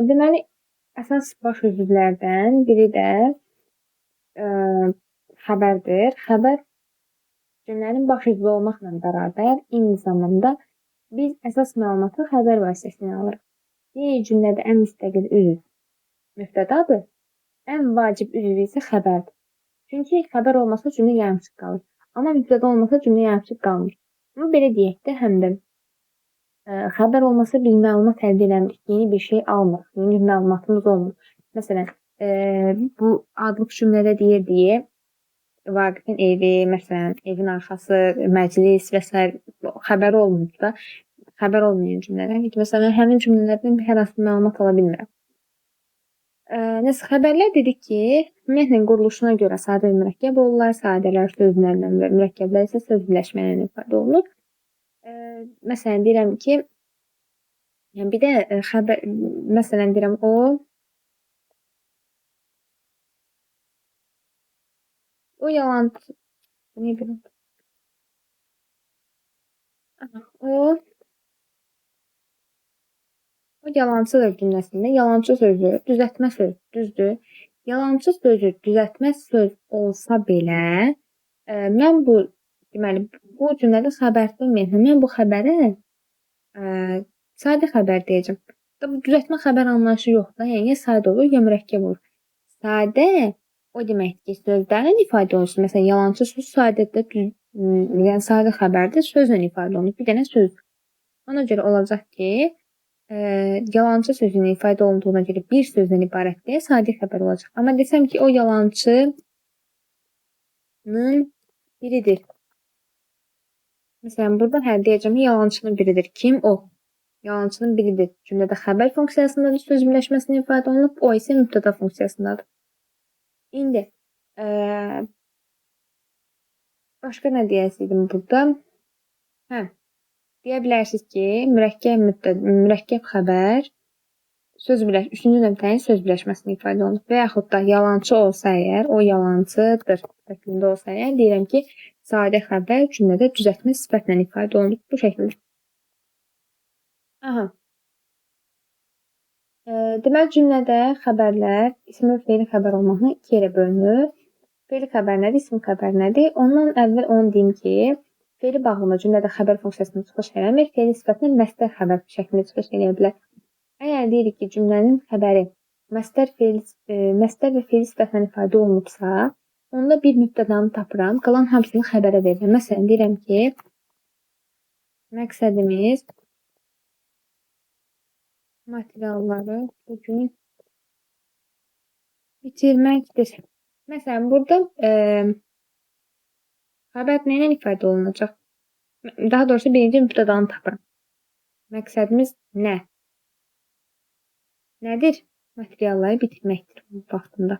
Deməli, əsas baş üzvlərdən biri də ə, xəbərdir. Xəbər cümlənin baş üzvü olmaqla bərabər, eyni zamanda biz əsas məlumatı xəbər vasitəsilə alırıq. Deyək, cümlədə ən müstəqil üzv mübtədadır, ən vacib üzv isə xəbərdir. Çünki xəbər olmasa cümlə yarımçıq qalır. Amma mübtəda olmasa cümlə yarımçıq qalmır. Bunu belə deyək də, həm də xəbər olmasa bir məlumat əldə eləmirik, yeni bir şey almırıq, yeni bir məlumatımız olmur. Məsələn, bu adlıq cümlədə deyir, Vaqifin evi, məsələn, evin arxası, məclis və s. xəbəri olmur da, xəbər olmayan cümlələr. Məsələn, həmin cümlələrdən hər hansı məlumat ala bilmirəm. Nəsə, xəbərlər dedik ki, ümumiyyətlə quruluşuna görə sadə və mürəkkəb olurlar. Sadələr sözlərlə və mürəkkəblər isə söz birləşmələrlə ifadə olunur. Məsələn, deyirəm ki, bir də xəbər, məsələn, deyirəm o yalancı, ne bileyim, o yalancıdır cümləsində yalancı sözü, düzəltmə söz, düzdür. Yalancı sözü düzəltmə söz olsa belə, mən deməli, bu cümlədə xəbərdə ümumiyyətlə, mən bu xəbərə sadə xəbər deyəcəm. Bu düzəltmə xəbər anlayışı yoxdur. Yəni, ya sadə olur, ya mürəkkəb olur. Sadə o deməkdir ki, sözlərlə ifadə olunsun. Məsələn, yalancı söz sadədir, yəni sadə xəbərdir, sözlə ifadə olunur. Bir dənə söz. Ona görə olacaq ki, yalancı sözünün ifadə olunduğuna görə bir sözdən ibarətdir, sadə xəbər olacaq. Amma desəm ki, o yalancının biridir. Məsələn, burada deyəcəm ki, yalancının biridir. Kim? O. Yalancının biridir. Cümlədə xəbər funksiyasındadır, söz birləşməsində ifadə olunub, o isə mübtəda funksiyasındadır. İndi, başqa nə deyəsiydim burada? Deyə bilərsiniz ki, mürəkkəb xəbər üçüncü nöqtənin söz birləşməsində ifadə olunur. Və yaxud da yalancı olsa əgər, o yalancıdır şəklində olsa əgər, deyirəm ki, sadə xəbər cümlədə düzəltmə sifətlə ifadə olunur. Bu şəkildə. Deməli, cümlədə xəbərlər isim və fe'li xəbər olmaqla iki yerə bölünür. Fe'li xəbər nədir, isim xəbər nədir? Ondan əvvəl onu deyim ki, fe'li bağlama cümlədə xəbər funksiyasını çıxış eləmir, fe'li sifətlə məstər xəbər şəklində çıxış eləyə bilər. Əgər deyirik ki, cümlənin xəbəri məstər və fe'li sifətlə ifadə olunubsa, onda bir mübtədanı tapıram, qalan hamısını xəbərə verirəm. Məsələn, deyirəm ki, məqsədimiz materialları bugün bitirməkdir. Məsələn, burada xəbər nə ilə ifadə olunacaq? Daha doğrusu birinci mübtədanı tapıram. Məqsədimiz nə? Nədir? Materialları bitirməkdir bu vaxtında.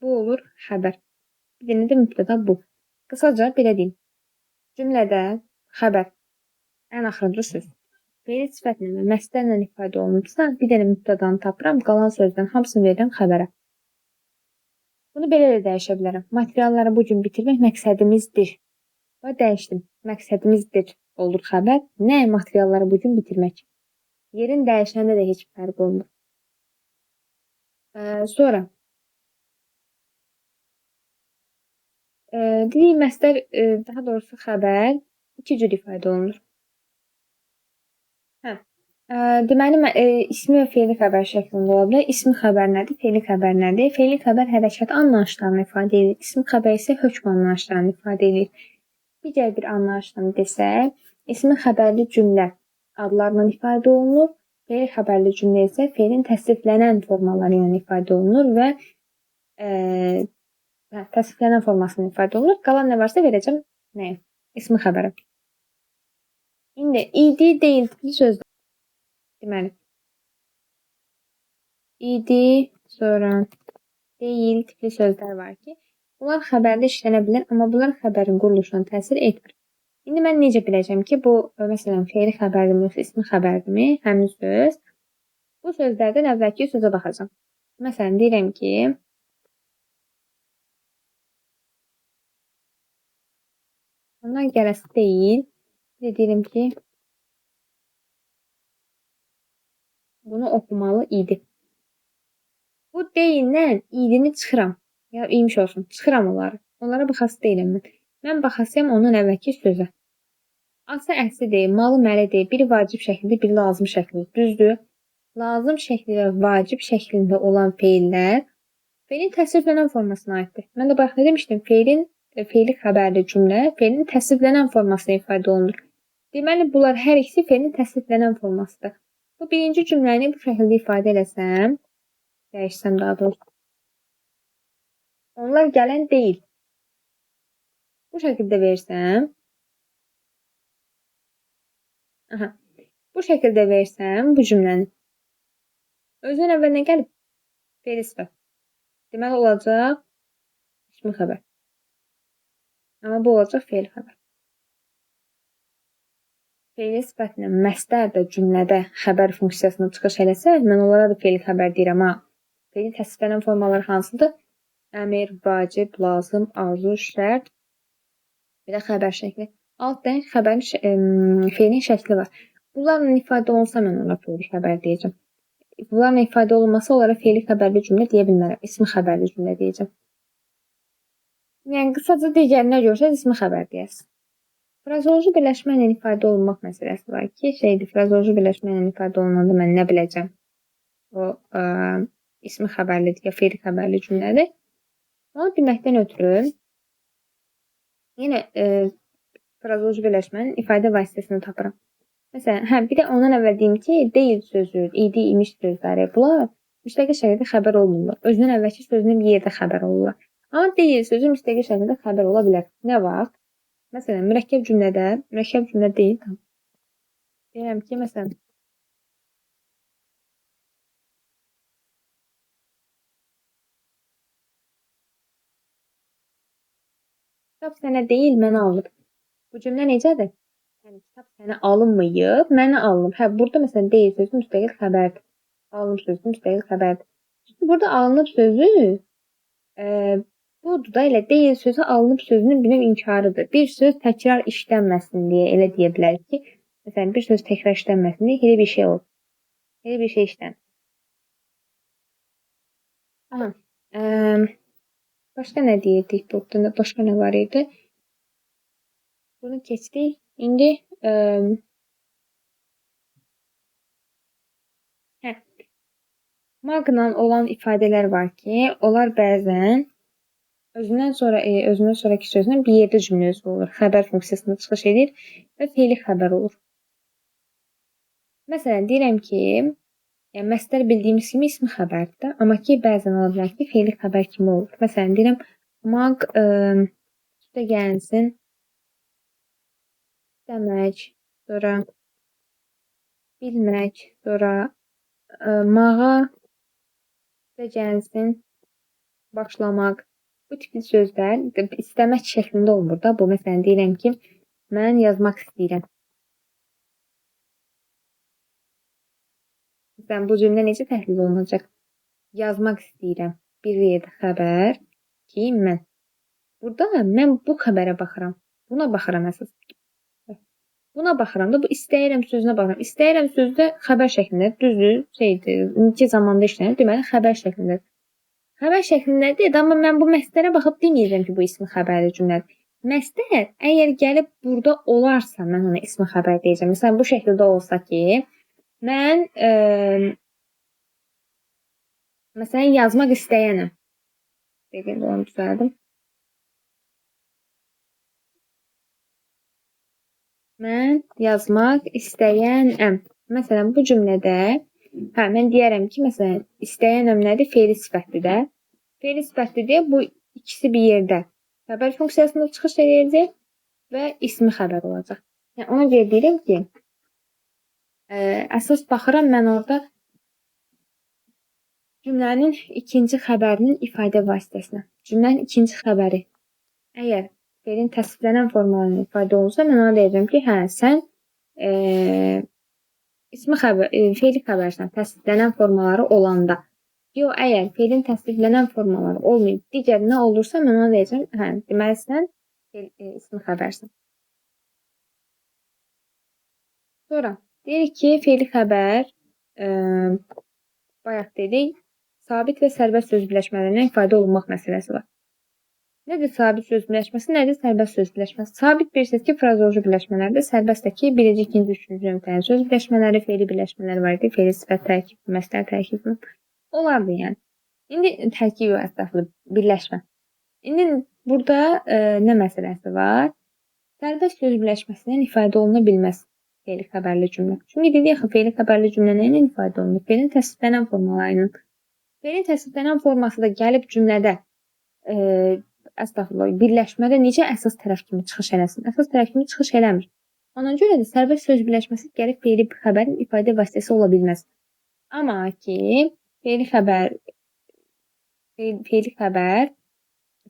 Bu olur xəbər. Bir dənə də mübtəda bu. Qısaca belə deyim. Cümlədə xəbər ən axırıncı söz. Fe'li sifətlə və məstərlə ifadə olunubsa, bir dənə mübtədanı tapıram, qalan sözdən hamısını verirəm xəbərə. Bunu belə də dəyişə bilərəm. Materialları bugün bitirmək məqsədimizdir. Və dəyişdim. Məqsədimizdir olur xəbər. Nə? Materialları bugün bitirmək. Yerin dəyişəndə də heç fərq olmur. Sonra dedik, məstər, daha doğrusu xəbər iki cür ifadə olunur. Deməli, ismi və fe'li xəbər şəklində ola bilər. İsmi xəbər nədir? Fe'li xəbər nədir? Fe'li xəbər hərəkət anlayışlarını ifadə edir. İsmi xəbər isə hökm anlayışlarını ifadə edir. Digər bir anlayışla desək, ismi xəbərli cümlə adlarla ifadə olunur. Fe'li xəbərli cümlə isə fe'lin təsriflənən formaları ilə ifadə olunur və təsriflənən formasını ifadə olunur. Qalan nə varsa verəcəm nəyə? İsmi xəbərə. İndi, idi, deyil tipli sözlər. Deməli, idi, sonra deyil tipli sözlər var ki, bunlar xəbərdə işlənə bilər, amma bunlar xəbərin quruluşuna təsir etmir. İndi mən necə biləcəm ki, bu, məsələn, fe'li xəbərdirmi, yoxsa ismi xəbərdirmi, həmin söz. Bu sözlərdən əvvəlki sözə baxacam. Məsələn, deyirəm ki, ondan gələsi deyil, deyirəm ki, bunu oxumalı idi. Bu deyildən idini çıxıram. Ya imiş olsun. Çıxıram onları. Onlara baxası deyiləm mən. Mən baxasıyam ondan əvvəlki sözə. Ası əsli deyil, malı məli deyil. Biri vacib şəklində, biri lazım şəklində. Düzdür? Lazım şəkli və vacib şəklində olan feillər feilin təsriflənən formasına aiddir. Mən də bayaq nə demişdim? Feili xəbərli cümlə feilin təsriflənən formasına ifadə olunur. Deməli, bunlar hər ikisi feilin təsriflənən formasıdır. Bu birinci cümləni bu şəkildə ifadə eləsəm, dəyişsəm daha doğrusu. Onlar gələn deyil. Bu şəkildə versəm, bu şəkildə versəm bu cümləni. Özün əvvəl nə gəlib? Feil sifət. Deməli olacaq ismi xəbər. Amma bu olacaq feil xəbər. Feil sifətlə məstər də cümlədə xəbər funksiyasına çıxış eləsə, mən onlara da feil xəbər deyirəm. Feilin təsriflənən formaları hansıdır? Əmr, vacib, lazım, arzu, şərt, bir də xəbər şəkli. Altda feilin şəkli var. Bunlarla ifadə olunsa mən ona feil xəbər deyəcəm. Bunlarla ifadə olunmasa onlara feil xəbərli cümlə deyə bilmərəm. İsmi xəbərli cümlə deyəcəm. Yəni qısaca digərinə görə ismi xəbər deyəsən. Frazeoloji birləşmə ilə ifadə olunmaq məsələsi var ki, frazeoloji birləşmə ilə ifadə olunanda mən nə biləcəm? O ismi xəbərlidir ya feil xəbərli cümlədir. Onu bilməkdən ötürü yenə frazeoloji birləşmənin ifadə vasitəsini tapıram. Məsələn, bir də ondan əvvəl deyim ki, deyil sözü, idi, imiş sözləri bunlar müstəqil şəkildə xəbər olmurlar. Özündən əvvəlki sözünün bir yerdə xəbər olurlar. Amma deyil sözü müstəqil şəkildə xəbər ola bilər. Nə vaxt? Məsələn, mürəkkəb cümlə deyil. Deyirəm ki, məsələn, kitab sənə deyil, mənə alınıb. Bu cümlə necədir? Yəni, kitab sənə alınmayıb, mənə alınıb. Burada məsələn, deyil sözü müstəqil xəbərdir. Alınıb sözü müstəqil xəbərdir. Çünki burada alınıb sözü budur da elə deyil sözü alınıb sözünün bir növ inkarıdır. Bir söz təkrar işlənməsin deyə elə deyə bilərik ki, məsələn, bir söz təkrar işlənməsin deyə elə bir şey olur. Elə bir şey işlənir. Başqa nə deyirdik burada? Başqa nə var idi? Bunu keçdik. İndi maqla olan ifadələr var ki, onlar bəzən özündən sonraki sözlə bir yerdə cümlə özü olur. Xəbər funksiyasına çıxış edir və feili xəbər olur. Məsələn, deyirəm ki, yəni məstər bildiyimiz kimi ismi xəbərdir, amma ki, bəzən ola bilər ki, feili xəbər kimi olur. Məsələn, deyirəm, maq üstə gəlsin, demək, sonra bilmək, sonra mağa üstə gəlsin, başlamaq. Bu tipli sözlər istəmək şəklində olmur da. Bu, məsələn, deyirəm ki, mən yazmaq istəyirəm. Məsələn, bu cümlə necə təhlil olunacaq? Yazmaq istəyirəm. Bir yerdə xəbər ki, mən. Burada mən bu xəbərə baxıram. Buna baxıram əsas. Buna baxıram da, bu istəyirəm sözünə baxıram. İstəyirəm sözü də xəbər şəklində, düzdür, iki zamanda işlənir, deməli, xəbər şəklindədir. Xəbər şəklindədir, amma mən bu məstərə baxıb deməyəcəm ki, bu ismi xəbərli cümlədir. Məstər əgər gəlib burada olarsa, mən ona ismi xəbər deyəcəm. Məsələn, bu şəkildə olsa ki, mən məsələn, yazmaq istəyənəm. Dəqiqə, onu düzəldim. Mən yazmaq istəyənəm. Məsələn, bu cümlədə mən deyərəm ki, məsələn, istəyənəm nədir? Feili sifətdir də. Feili sifətdir deyə bu ikisi bir yerdə xəbər funksiyasında çıxış edirdi və ismi xəbər olacaq. Yəni, ona görə deyirəm ki, əsas baxıram mən orada cümlənin ikinci xəbərinin ifadə vasitəsinə. Cümlənin ikinci xəbəri. Əgər feilin təsdiqlənən formalarına ifadə olunsa, mən ona deyəcəm ki, sən feili xəbərsən, təsdiqlənən formaları olanda. Yox, əgər feilin təsdiqlənən formaları olmayıb, digər nə olursa, mən ona deyəcəm, deməli sən ismi xəbərsən. Sonra deyirik ki, feili xəbər bayaq dedik, sabit və sərbəst söz birləşmələrindən ifadə olunmaq məsələsi var. Nədir sabit söz birləşməsi, nədir sərbəst söz birləşməsi? Sabit bilirsiniz ki, frazoloji birləşmələrdə, sərbəstdəki birinci, ikinci, üçüncü nömrəli söz birləşmələri, fe'li birləşmələri var idi. Fe'li, sifət, tərkib, məsdər tərkibi. Olardı yəni. İndi tərkib yox, ətraflı birləşmə. İndi burada nə məsələsi var? Sərbəst söz birləşməsindən ifadə oluna bilməz fe'li xəbərli cümlə. Çünki dedik axı, fe'li xəbərli cümlə nə ilə ifadə olunur? Fe'lin təsdiqlənən formalarının. Fe'lin təsdiqlənən forması da gəlib cümlədə birləşmədə necə əsas tərəf kimi çıxış eləsin? Əsas tərəf kimi çıxış eləmir. Ona görə də sərbəst söz birləşməsi gəlib fe'li xəbərin ifadə vasitəsi ola bilməz. Amma ki, fe'li xəbər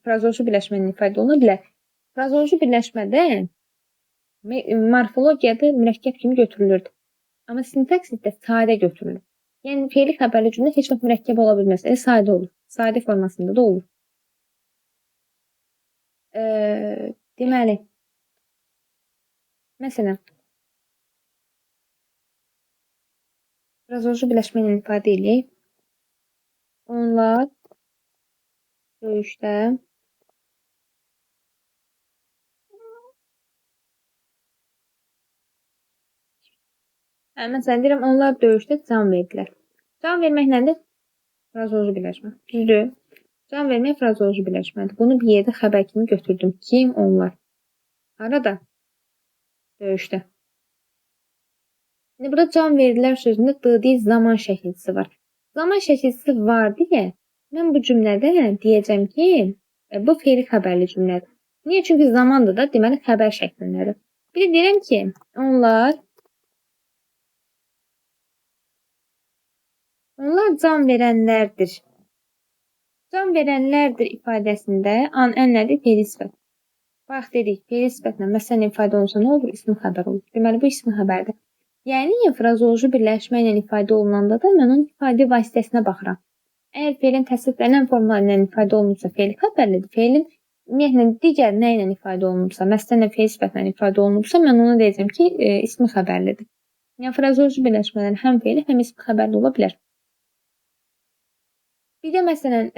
frazoloji birləşmənin ifadə oluna bilər. Frazoloji birləşmədə morfologiyada mürəkkəb kimi götürülürdü. Amma sintaksisdə sadə götürülür. Yəni fe'li xəbərli cümlə heç vaxt mürəkkəb ola bilməz. Sadə olur. Sadə formasında da olur. Deməli, məsələn, frazoloji birləşmə ilə ifadə edək. Onlar döyüşdə məsələn, deyirəm, onlar döyüşdə can verdilər. Can vermək nədir? Frazoloji birləşmə. Düzdür. Can vermək frazoloji birləşmədir. Bunu bir yerdə xəbər kimi götürdüm. Kim? Onlar. Harada? Döyüşdə. Burada can verdilər sözündə d zaman şəkilçisi var. Zaman şəkilçisi var deyə mən bu cümlədə deyəcəm ki, bu fe'li xəbərli cümlədir. Niyə? Çünki zamandır da, deməli xəbər şəklindədir. Bir də deyirəm ki, onlar can verənlərdir. Can verənlərdir ifadəsində ən nədir? Fe'li sifət. Bax dedik, fe'li sifətlə məsələn ifadə olunsa nə olur? İsmi xəbər olur. Deməli bu ismi xəbərdir. Yəni frazoloji birləşmə ilə ifadə olunanda da mən onun ifadə vasitəsinə baxıram. Əgər fe'lin təsdiqlənən formaları ilə ifadə olunursa fe'li xəbərlidir. Fe'lin ümumiyyətlə digər nə ilə ifadə olunursa, məsələn fe'li sifətlə ifadə olunursa mən ona deyəcəm ki, ismi xəbərlidir. Yəni frazoloji birləşmələr həm fe'li, həm ismi xəbərli ola bilər. Bir də məsələn,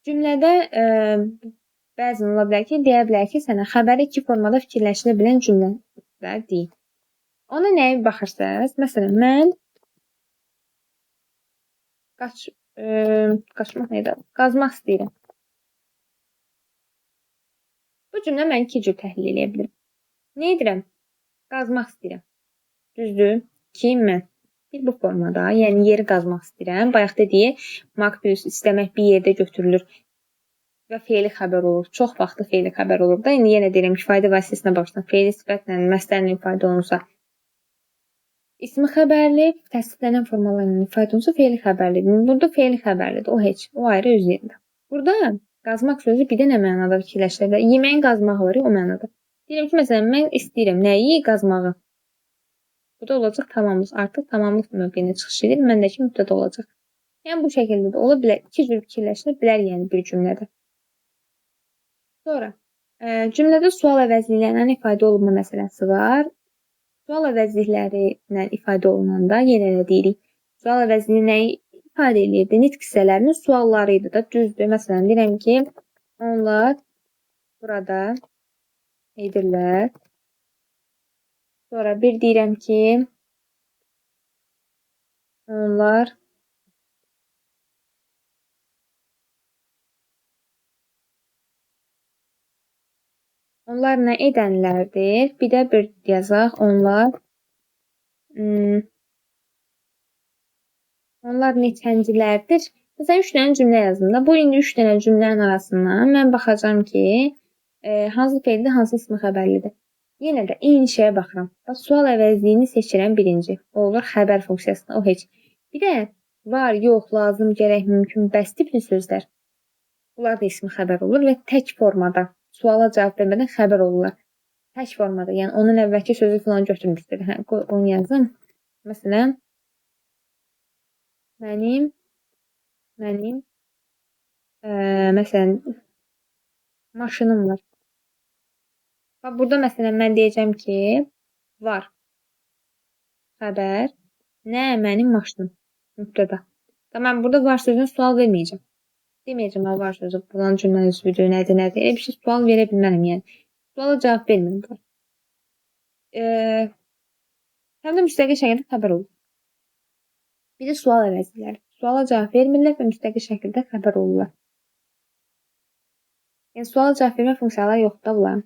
cümlədə bəzən ola bilər ki, deyə bilər ki, sənə xəbəri iki formada fikirləşilə bilən cümlələr deyil. Ona nəyə baxırsınız? Məsələn, mən qaçmaq nədir? Qazmaq istəyirəm. Bu cümlə mən iki cür təhlil edə bilirim. Nə edirəm? Qazmaq istəyirəm. Düzdür? Kim mən? Bu formada, yəni yeri qazmaq istəyirəm. Bayaq dedik, makbüs istəmək bir yerdə götürülür və fe'li xəbər olur. Çox vaxtı fe'li xəbər olur da. İndi yenə deyirəm, ifadə vasitəsinə baxırsan. Fe'li sifətlə, məslərlə ifadə olunursa ismi xəbərli, təsdiqlənən formalarla ifadə olunursa fe'li xəbərli. Burada fe'li xəbərlidir. O heç, o ayrı öz yerində. Burada qazmaq sözü bir də nə mənada fikirləşilir? Yeməyin qazmağı var, o mənada. Deyirəm ki, məsələn, mən istəyirəm nəyi? Qazmağı. Bu da olacaq tamamlıq. Artıq tamamlıq mövqeyinə çıxış edir. Məndəki mübtəda olacaq. Yəni bu şəkildə də ola bilər. İki cür fikirləşilə bilər, yəni bir cümlədə. Sonra cümlədə sual əvəzliklərlə ifadə olunma məsələsi var. Sual əvəzlikləri ilə ifadə olunanda yenə də deyirik. Sual əvəzliyi nəyi ifadə edirdi? Nitq hissələrinin sualları idi da, düzdür. Məsələn, deyirəm ki, onlar burada edirlər. Sonra bir deyirəm ki, onlar nə edənlərdir? Bir də bir yazaq. Onlar neçəncilərdir? Məsələn, 3 dənə cümlə yazdım da. Bu indi 3 dənə cümlənin arasından mən baxacağam ki, hansı fe'lidir, hansı ismi xəbərlidir. Yenə də eyni şeyə baxıram. Bax, sual əvəzliyini seçirəm birinci. O olur xəbər funksiyasında, o heç. Bir də var, yox, lazım, gərək, mümkün, bəs tipli sözlər. Bunlar da ismi xəbər olur və tək formada, suala cavab vermədən xəbər olurlar. Tək formada, yəni onun əvvəlki sözü falan götürmüşdür. Onu yazın. Məsələn, mənim məsələn, maşınım var. Bax, burada məsələn, mən deyəcəm ki, var xəbər, nə mənim maşınım, mübtəda. Mən burada var sözünə sual verməyəcəm. Deməyəcəm, ha, var sözü falan cümlə üzvüdür, nədir. Elə bir şey sual verə bilmərəm, yəni. Suala cavab vermirəm. Həm də müstəqil şəkildə xəbər olur. Bir də sual əvəzləri. Suala cavab vermirlər və müstəqil şəkildə xəbər olurlar. Yəni, suala cavab vermə funksiyaları yoxdur bunların.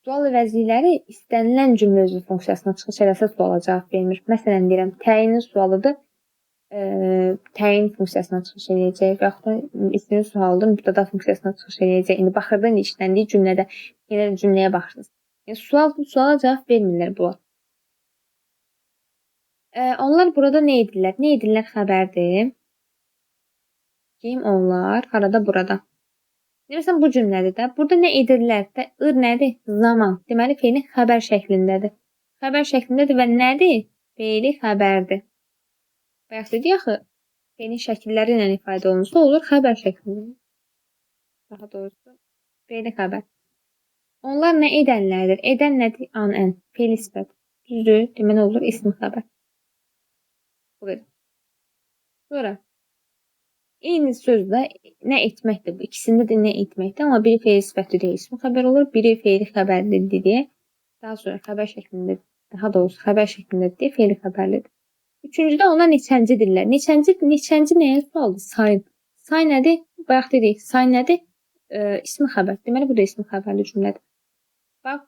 Sual əvəzlikləri istənilən cümlə üzvü funksiyasına çıxış eləsə suala cavab vermir. Məsələn, deyirəm, təyinin sualıdır, təyin funksiyasına çıxış eləyəcək və yaxud da ismin sualıdır, mübtəda funksiyasına çıxış eləyəcək. İndi baxırdan işləndiyi cümlədə yenə cümləyə baxırsınız. Yəni, suala cavab vermirlər bunlar. Onlar burada nə edirlər? Nə edirlər xəbərdir. Kim onlar? Harada? Burada. Məsələn, bu cümlədir də. Burada nə edirlər də? Nədir? Zaman. Deməli, feili xəbər şəklindədir. Xəbər şəklindədir və nədir? Feili xəbərdir. Bayaq dedik axı, feilin şəkilləri ilə ifadə olunsa olur, xəbər şəklində. Daha doğrusu, feili xəbər. Onlar nə edənlərdir? Edən nədir? An-ən. Feili sifət. Düzdür? Deməli olur, ismi xəbər. Bu qədər. Sonra, eyni sözdə nə etməkdir bu? İkisində də nə etməkdir? Amma biri feil sifətli deyə ismi xəbər olur, biri feili xəbərlidir deyə. Daha sonra xəbər şəklində, daha doğrusu xəbər şəklində deyə feili xəbərlidir. Üçüncüdə ona neçənci deyirlər. Neçənci nəyə sualdır? Sayın. Say nədir? Bayaq dedik. Say nədir? İsmi xəbər. Deməli, bu da ismi xəbərli cümlədir. Bax,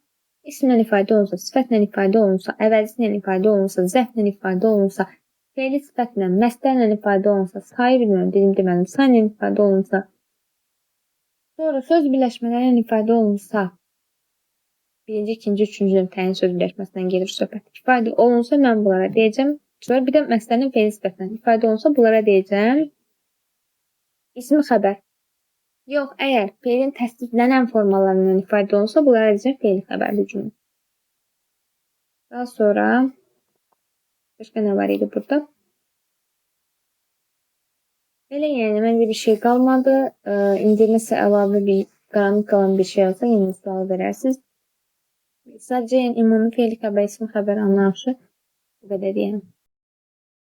ismlə ifadə olunsa, sifətlə ifadə olunsa, əvəzlə ifadə olunsa, zərflə ifadə olunsa, feili sifətlə, məsdərlə ifadə olunsa, sayı bilmirəm, deməlim, sayla ifadə olunsa, sonra söz birləşmələri ilə ifadə olunsa, birinci, ikinci, üçüncü təyin söz birləşməsindən gedir söhbət. İfadə olunsa, mən bunlara deyəcəm. Sonra bir də məsələnin feili sifətlə ifadə olunsa, bunlara deyəcəm. İsmi xəbər. Yox, əgər feilin təsdiqlənən formalarından ifadə olunsa, bunlara deyəcəm feili xəbərli cümlə. Daha sonra başqa nə var idi burada? Elə yəni, məncə bir şey qalmadı. İndi nəsə əlavə bir qaranlıq qalan bir şey olsa, yeni sual verərsiniz. Sadəcə ümumi feili xəbər, ismi xəbər anlayışı bu qədər deyəm.